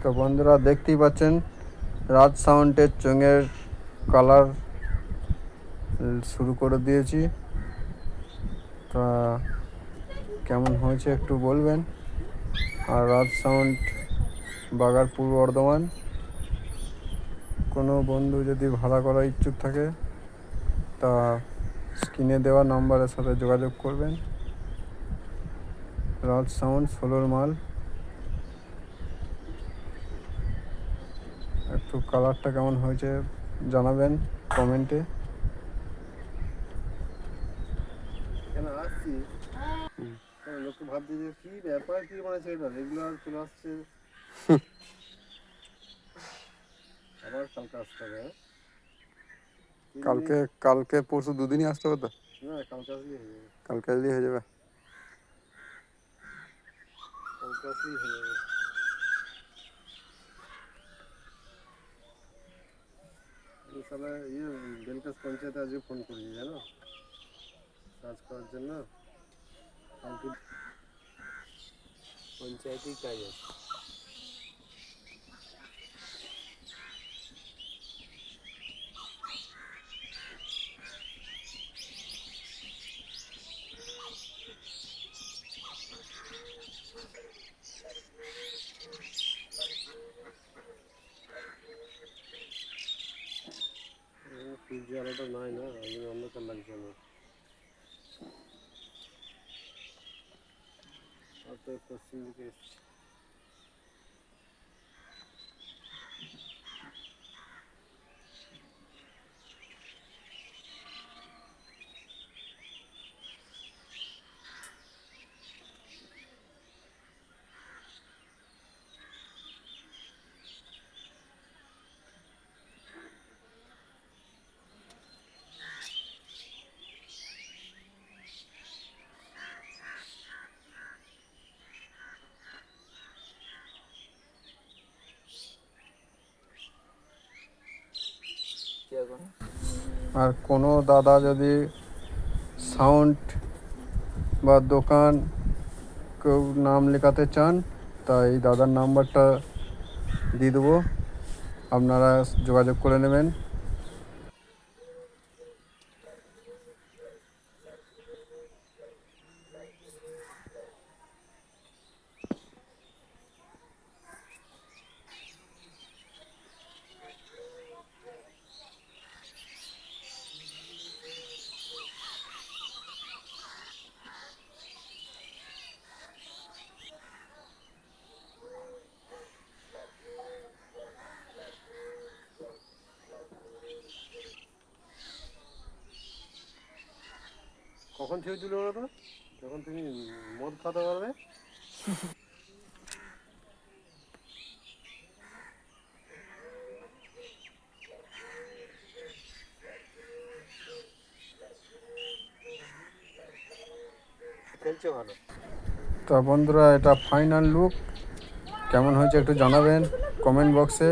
তো বন্ধুরা দেখতেই পাচ্ছেন রাজ সাউন্ডের চোঙের কালার শুরু করে দিয়েছি। তা কেমন হয়েছে একটু বলবেন। আর রাজ সাউন্ড বাগার পূর্ব বর্ধমান, কোনো বন্ধু যদি ভাড়া করার ইচ্ছুক থাকে তা স্ক্রিনে দেওয়া নাম্বারের সাথে যোগাযোগ করবেন। রাজ সাউন্ড 16 মাল। একটু কালারটা কেমন হয়েছে জানাবেন কমেন্টে। কেন আসছি লোককে ভাবছে যে কি ব্যাপার, কি মানে ছেলেটা রেগুলার চলে আসছে, আবার কালকে আসতে হবে। কালকে পরশু দুদিনই আসতে হবে তো? না, কালকে আসলেই হয়ে যাবে। কালকে আসলেই হয়ে যাবে। কালকে আসলেই হয়ে যাবে। আমি সালা বেলকাস পঞ্চায়েতে আজকে ফোন করেছি জানো, কাজ করার জন্য। কালকে পঞ্চায়েতেই কাজ আছে। সূর্য আলোটা নাই না, ওই জন্য অন্ধকার লাগছে আমার। তো পশ্চিম দিকে এসছি। আর কোনো দাদা যদি সাউন্ড বা দোকান কেউ নাম লেখাতে চান তা এই দাদার নাম্বারটা দিয়ে দেবো, আপনারা যোগাযোগ করে নেবেন। কখন ছবি তুলে ওরা তো, যখন তুমি মদ খাওয়াতে পারবে। খেলছে ভালো। তা বন্ধুরা এটা ফাইনাল লুক, কেমন হয়েছে একটু জানাবেন কমেন্ট বক্সে।